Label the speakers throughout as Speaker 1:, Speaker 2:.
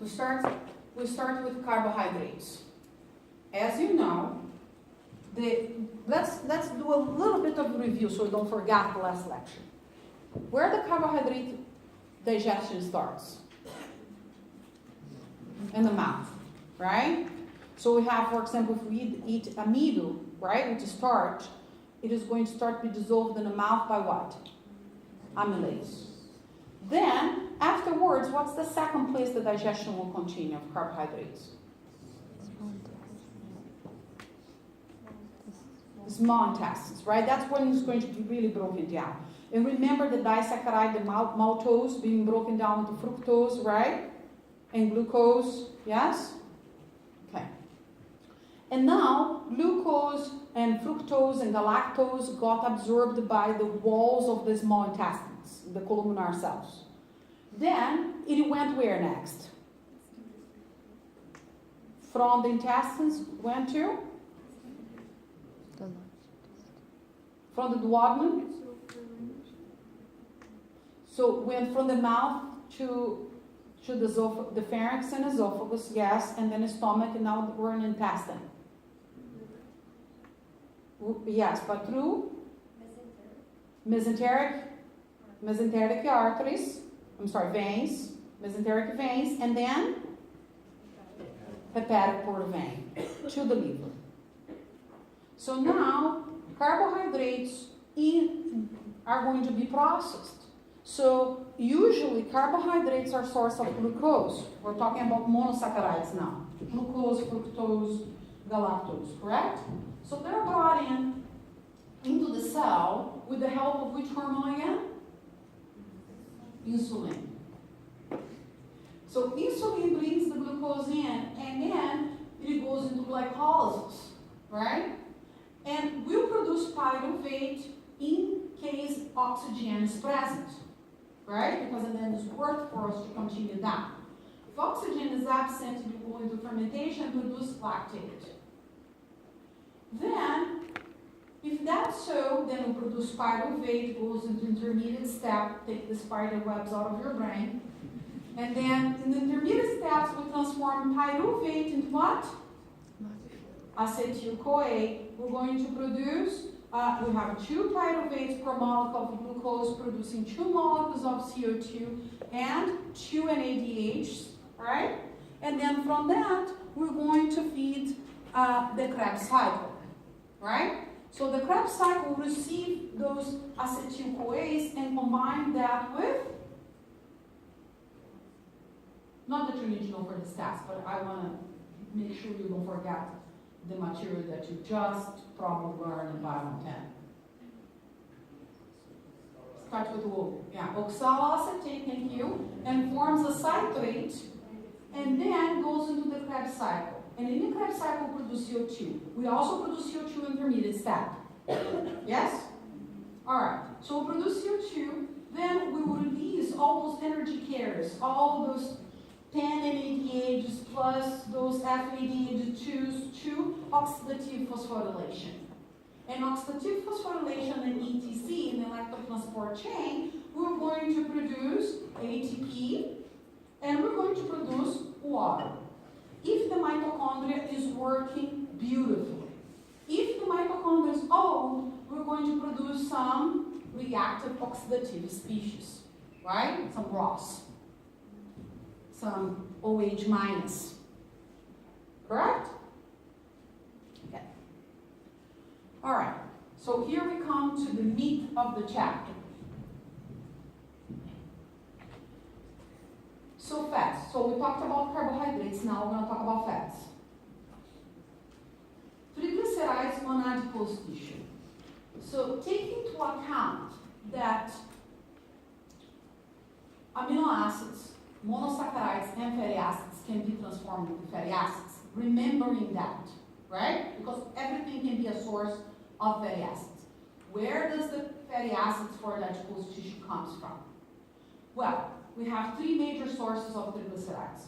Speaker 1: We start with carbohydrates. As you know, let's do a little bit of review so we don't forget the last lecture. Where the carbohydrate digestion starts? In the mouth, right? So we have, for example, if we eat amido, right, which is starch, it is going to start to be dissolved in the mouth by what? Amylase. Then, afterwards, what's the second place the digestion will continue of carbohydrates? Small intestines, right? That's when it's going to be really broken down. And remember the disaccharide, the maltose being broken down into fructose, right? And glucose, yes? Okay. And now, glucose and fructose and galactose got absorbed by the walls of the small intestines, the columnar cells. Then, it went where next? From the intestines, went to? From the duodenum? So, went from the mouth to the pharynx and esophagus, yes, and then the stomach, and now we're in intestine. Yes, but through mesenteric arteries, veins, mesenteric veins, and then hepatic portal vein to the liver. So now carbohydrates are going to be processed. So usually carbohydrates are source of glucose. We're talking about monosaccharides now. Glucose, fructose, galactose, correct? So they're brought into the cell with the help of which hormone again? Insulin. So insulin brings the glucose in, and then it goes into glycolysis, right? And will produce pyruvate in case oxygen is present, right? Because then it's worth for us to continue that. If oxygen is absent, it will go into fermentation and produce lactate. Then, if that's so, then we produce pyruvate, goes into intermediate step, take the spider webs out of your brain. And then in the intermediate steps, we transform pyruvate into what? Acetyl-CoA. We're going to produce, we have 2 pyruvates per molecule of glucose producing 2 molecules of CO2 and 2 NADH, right? And then from that, we're going to feed the Krebs cycle, right? So the Krebs cycle will receive those acetyl-CoAs and combine that with, not that you need to know for this task, but I want to make sure you don't forget the material that you just probably learned in Bio 10. Start with O. Yeah, oxaloacetate, thank you, and forms a citrate, and then goes into the Krebs cycle. And in the Krebs cycle, produce CO2. We also produce CO2 intermediate step. Yes? All right. So we produce CO2, then we will release all those energy carriers, all those 10 NADHs plus those FADH2s to oxidative phosphorylation. And oxidative phosphorylation and ETC in the electrotransport chain, we're going to produce ATP and we're going to produce water. If the mitochondria is working beautifully. If the mitochondria is old, we're going to produce some reactive oxidative species, right? Some ROS. Some OH minus. Correct? Okay. All right. So here we come to the meat of the chapter. So fats. So we talked about carbohydrates. Now we're going to talk about fats. Triglycerides on adipose tissue. So take into account that amino acids, monosaccharides, and fatty acids can be transformed into fatty acids. Remembering that, right? Because everything can be a source of fatty acids. Where does the fatty acids for adipose tissue comes from? Well, we have 3 major sources of triglycerides.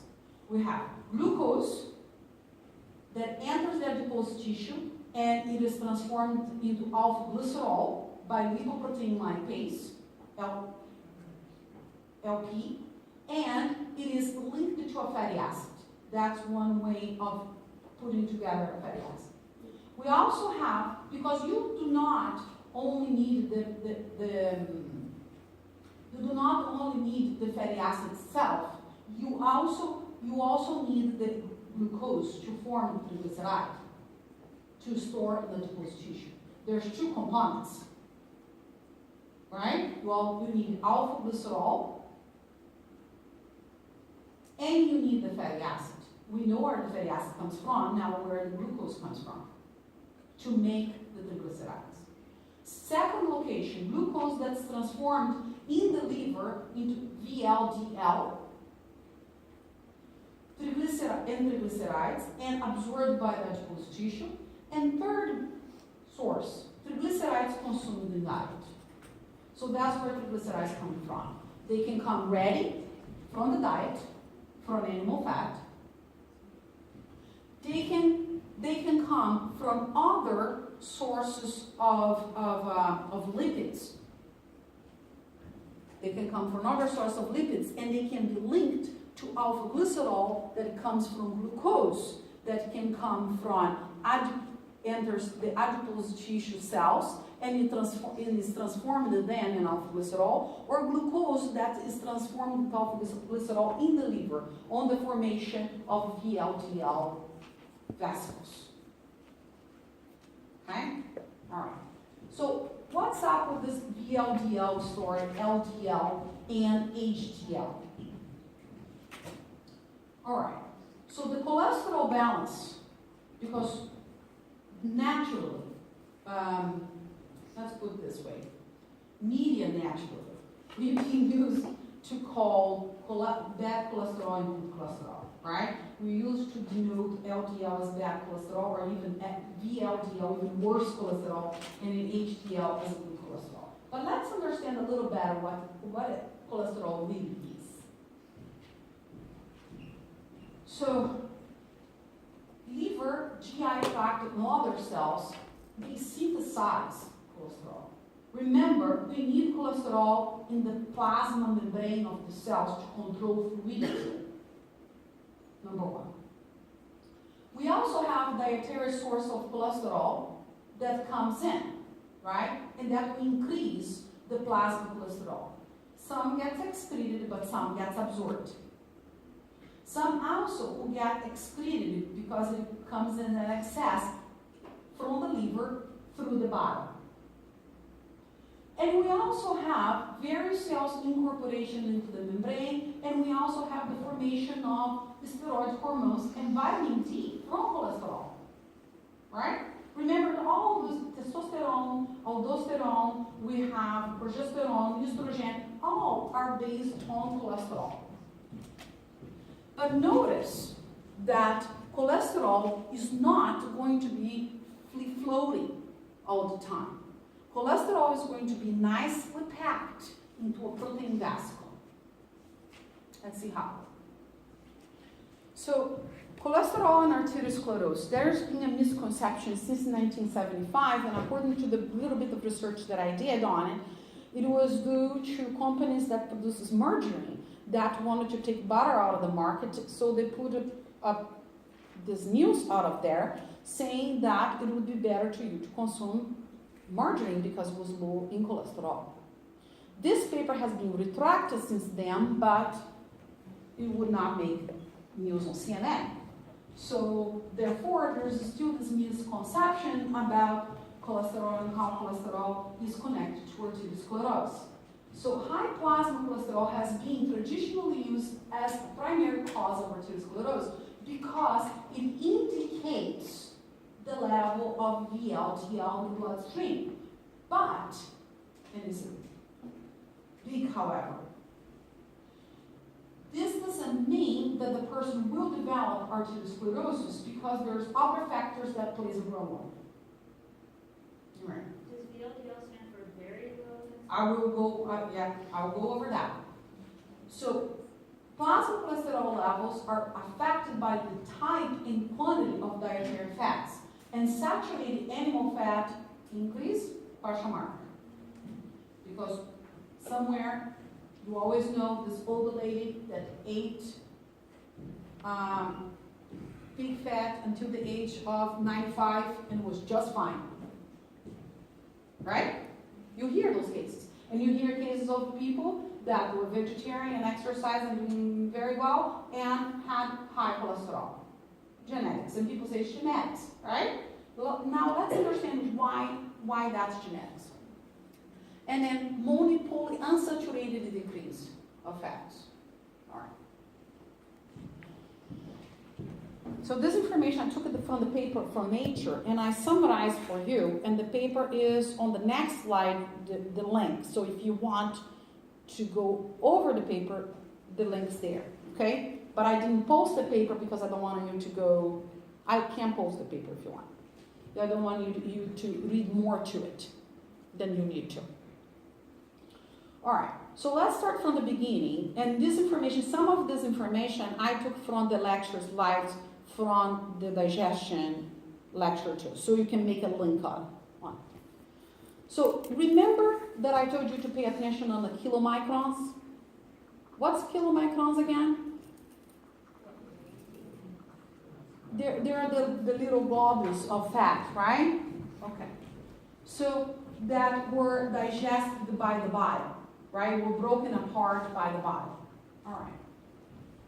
Speaker 1: We have glucose that enters the adipose tissue and it is transformed into alpha-glycerol by lipoprotein lipase, LP, and it is linked to a fatty acid. That's one way of putting together a fatty acid. We also have, because you do not only need you do not only need the fatty acid itself, you also need the glucose to form the triglyceride, to store in the adipose tissue. There's two components, right? Well, you need alpha glycerol, and you need the fatty acid. We know where the fatty acid comes from, now where the glucose comes from, to make the triglycerides. Second location, glucose that's transformed in the liver into VLDL, triglycerides, and absorbed by the adipose tissue. And third source, triglycerides consumed in diet. So that's where triglycerides come from. They can come ready from the diet, from animal fat. They can come from other sources of lipids. They can come from other sources of lipids, and they can be linked to alpha glycerol that comes from glucose, that can come from enters the adipose tissue cells, and it is transformed then in alpha glycerol, or glucose that is transformed into alpha glycerol in the liver on the formation of VLDL vesicles. Okay? All right. So what's up with this VLDL story, LDL and HDL? All right. So the cholesterol balance, because naturally, let's put it this way, media naturally, we've been used to call bad cholesterol and good cholesterol, right? We used to denote LDL as bad cholesterol, or even VLDL, even worse cholesterol, and then HDL as good cholesterol. But let's understand a little better what cholesterol really is. So, liver, GI tract, and other cells, they synthesize cholesterol. Remember, we need cholesterol in the plasma membrane of the cells to control fluidity. Number one. We also have a dietary source of cholesterol that comes in, right? And that will increase the plasma cholesterol. Some gets excreted, but some gets absorbed. Some also will get excreted because it comes in an excess from the liver through the body. And we also have various cells incorporation into the membrane, and we also have the formation of steroid hormones and vitamin D from cholesterol, right? Remember, all this testosterone, aldosterone, we have progesterone, estrogen, all are based on cholesterol. But notice that cholesterol is not going to be free-floating all the time. Cholesterol is going to be nicely packed into a protein vesicle. Let's see how. So, cholesterol and arteriosclerosis. There's been a misconception since 1975, and according to the little bit of research that I did on it, it was due to companies that produces margarine that wanted to take butter out of the market, so they put this news out of there saying that it would be better to you to consume margarine because it was low in cholesterol. This paper has been retracted since then, but it would not make news on CNN. So therefore, there's still this misconception about cholesterol and how cholesterol is connected to arteriosclerosis. So high plasma cholesterol has been traditionally used as the primary cause of arteriosclerosis because it indicates the level of VLDL in the bloodstream. But, and it's a big however, this doesn't mean that the person will develop arteriosclerosis because there's other factors that plays a role. Right.
Speaker 2: Does VLDL stand for very low?
Speaker 1: I'll go over that. So, plasma cholesterol levels are affected by the type and quantity of dietary fats. And saturated animal fat increase, partial mark. Because somewhere, you always know this older lady that ate pig fat until the age of 95 and was just fine. Right? You hear those cases. And you hear cases of people that were vegetarian and exercised and doing very well and had high cholesterol. Genetics. And people say it's genetics, right? Well, now let's understand why that's genetics. And then polyunsaturated decrease of fats. All right. So this information, I took it from the paper from Nature, and I summarized for you, and the paper is on the next slide, the link. So if you want to go over the paper, the link's there, okay? But I didn't post the paper because I don't want you to go, I can post the paper if you want. I don't want you to read more to it than you need to. All right, so let's start from the beginning. And this information, some of this information I took from the lecture slides from the digestion lecture too. So you can make a link on. So remember that I told you to pay attention on the kilomicrons? What's kilomicrons again? They're the little globules of fat, right? Okay. So that were digested by the body, right? Were broken apart by the body. All right.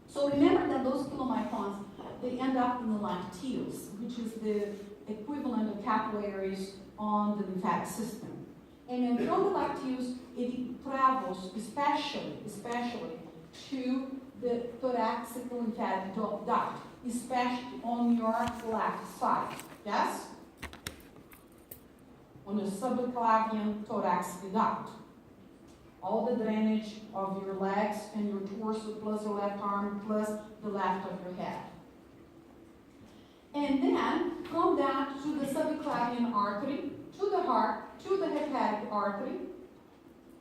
Speaker 1: So remember that those kilomicrons, they end up in the lacteals, which is the equivalent of capillaries on the lymphatic system. And then from the lacteals, it travels especially to the thoracic lymphatic duct, especially on your left side. Yes? On the subclavian thoracic duct. All the drainage of your legs and your torso plus your left arm plus the left of your head. And then from that to the subclavian artery, to the heart, to the hepatic artery,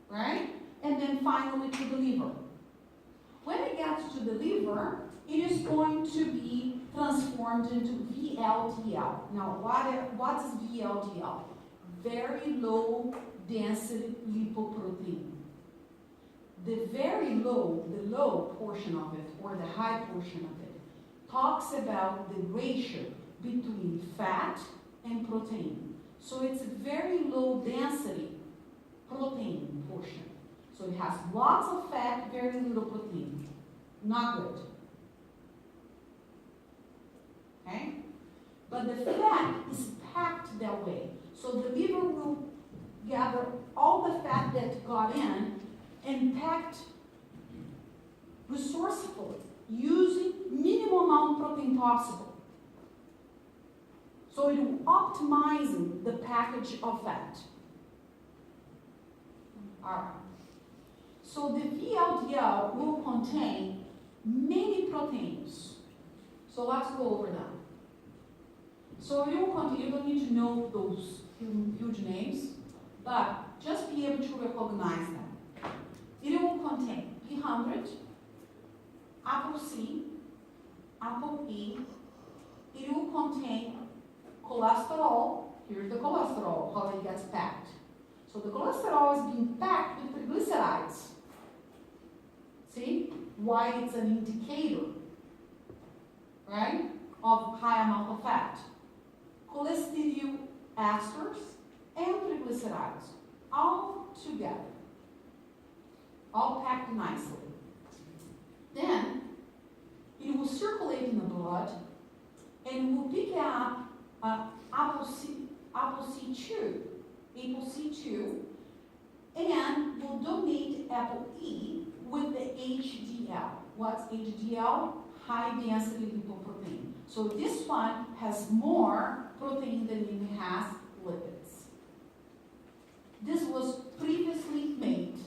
Speaker 1: right? And then finally to the liver. When it gets to the liver, it is going to be transformed into VLDL. Now, what is VLDL? Very low density lipoprotein. The low portion of it, or the high portion of it, talks about the ratio between fat and protein. So it's a very low density protein portion. So it has lots of fat, very little protein. Not good. Okay? But the fat is packed that way. So the liver will gather all the fat that got in and packed resourcefully, using minimum amount of protein possible. So it will optimize the package of fat. All right. So the VLDL will contain many proteins. So let's go over them. So you don't need to know those huge names, but just be able to recognize them. It will contain P100, ApoC, ApoE. It will contain cholesterol. Here's the cholesterol, how it gets packed. So the cholesterol is being packed with triglycerides. See why it's an indicator, right, of high amount of fat. Cholesterol esters and triglycerides all together, all packed nicely. Then it will circulate in the blood and will pick up ApoC2, and will donate ApoE with the HDL. What's HDL? High density lipoprotein. So this one has more protein than it has lipids. This was previously made.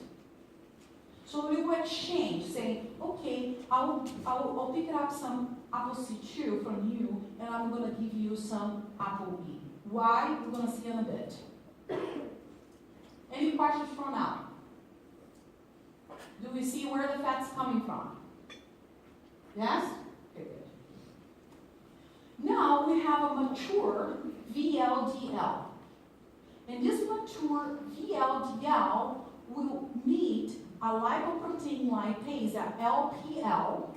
Speaker 1: So we will exchange, saying, okay, I'll pick up some ApoC2 from you, and I'm going to give you some ApoE. Why? We're going to see in a bit. Any questions for now? Do we see where the fat's coming from? Yes? Okay, good. Now we have a mature VLDL. And this mature VLDL will meet a lipoprotein lipase, a LPL,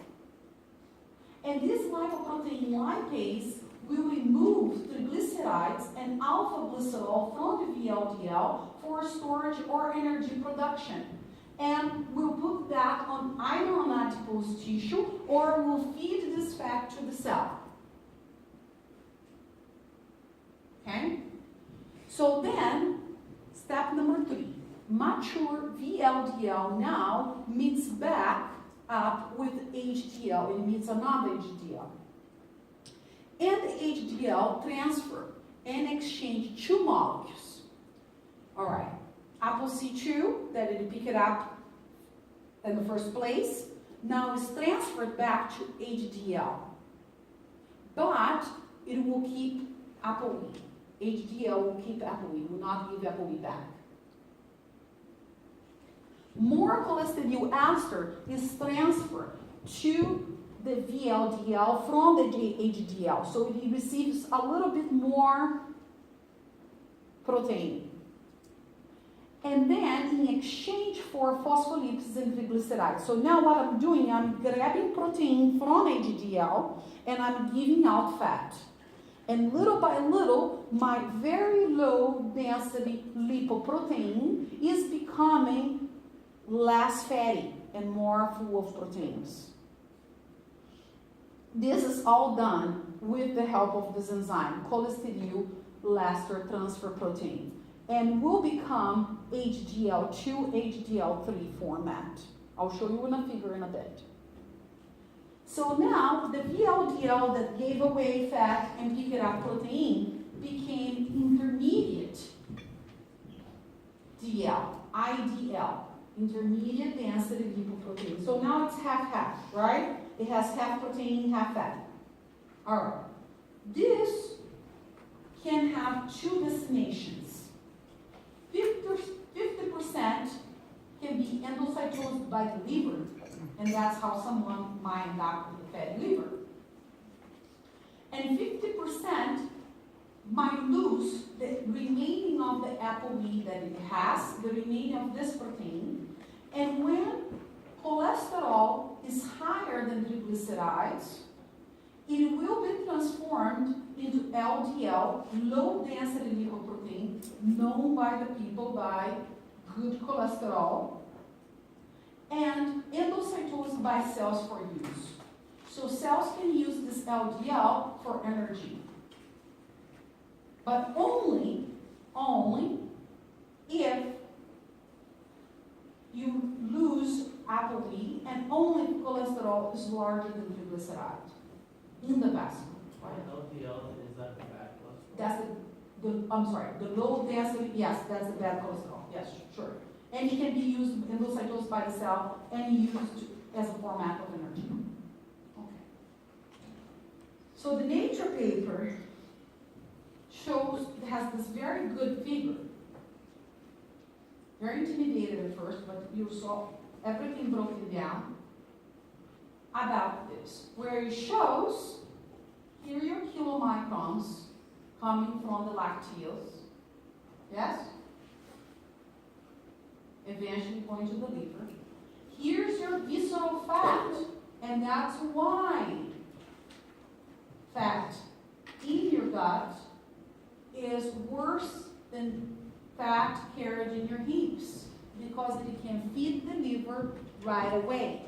Speaker 1: And this lipoprotein lipase will remove triglycerides and alpha-glycerol from the VLDL for storage or energy production. And we'll put that on either on adipose tissue or we'll feed this fat to the cell. Okay? So then, step number 3. Mature VLDL now meets back up with HDL. It meets another HDL. And the HDL transfer and exchange 2 molecules. All right. ApoC2, that it picked it up in the first place, now is transferred back to HDL. But it will keep ApoE. HDL will keep ApoE, will not give ApoE back. More cholesterol ester is transferred to the VLDL from the HDL, so it receives a little bit more protein. And then in exchange for phospholipids and triglycerides. So now what I'm doing, I'm grabbing protein from HDL and I'm giving out fat. And little by little, my very low density lipoprotein is becoming less fatty and more full of proteins. This is all done with the help of this enzyme, cholesterol ester transfer protein, and will become HDL2, HDL3 format. I'll show you in a figure in a bit. So now the VLDL that gave away fat and picked up protein became intermediate DL, IDL, intermediate density lipoprotein. So now it's half-half, right? It has half protein, half fat. All right. This can have 2 destinations. 50% can be endocytosed by the liver, and that's how someone might end up with a fatty liver. And 50% might lose the remaining of the ApoE that it has, the remaining of this protein. And when cholesterol is higher than triglycerides, it will be transformed into LDL, low density lipoprotein, known by the people by good cholesterol, and endocytosed by cells for use. So cells can use this LDL for energy. But only if you lose ApoE and only if cholesterol is larger than triglyceride in the vessel.
Speaker 3: LDL, is that the bad cholesterol?
Speaker 1: That's the low density, yes, that's the bad cholesterol. Yes, sure. And it can be used endocytosed by the cell and used as a format of energy. Okay. So the Nature paper has this very good figure. Very intimidated at first, but you saw everything broken down about this, where it shows here your kilomicrons coming from the lacteals, yes? Eventually going to the liver. Here's your visceral fat, and that's why fat in your gut is worse than fat carried in your hips, because it can feed the liver right away.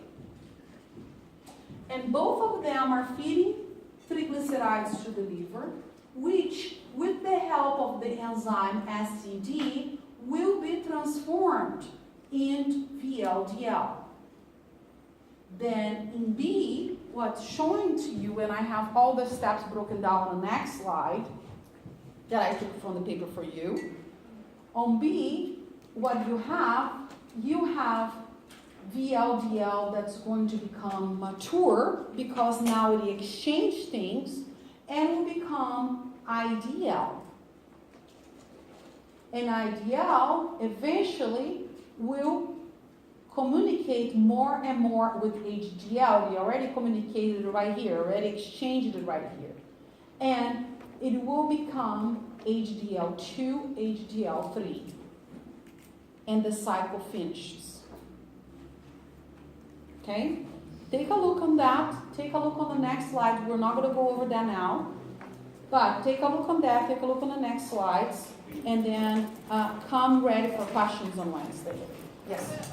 Speaker 1: And both of them are feeding triglycerides to the liver, which, with the help of the enzyme SCD, will be transformed into VLDL. Then in B, what's showing to you, and I have all the steps broken down on the next slide that I took from the paper for you. On B, what you have VLDL that's going to become mature because now it exchanged things and will become IDL. And IDL eventually will communicate more and more with HDL. We already communicated it right here, already exchanged it right here. And it will become HDL2, HDL3. And the cycle finishes. Okay? Take a look on that. Take a look on the next slide. We're not going to go over that now. But take a look on that. Take a look on the next slides. And then come ready for questions on Wednesday. Yes?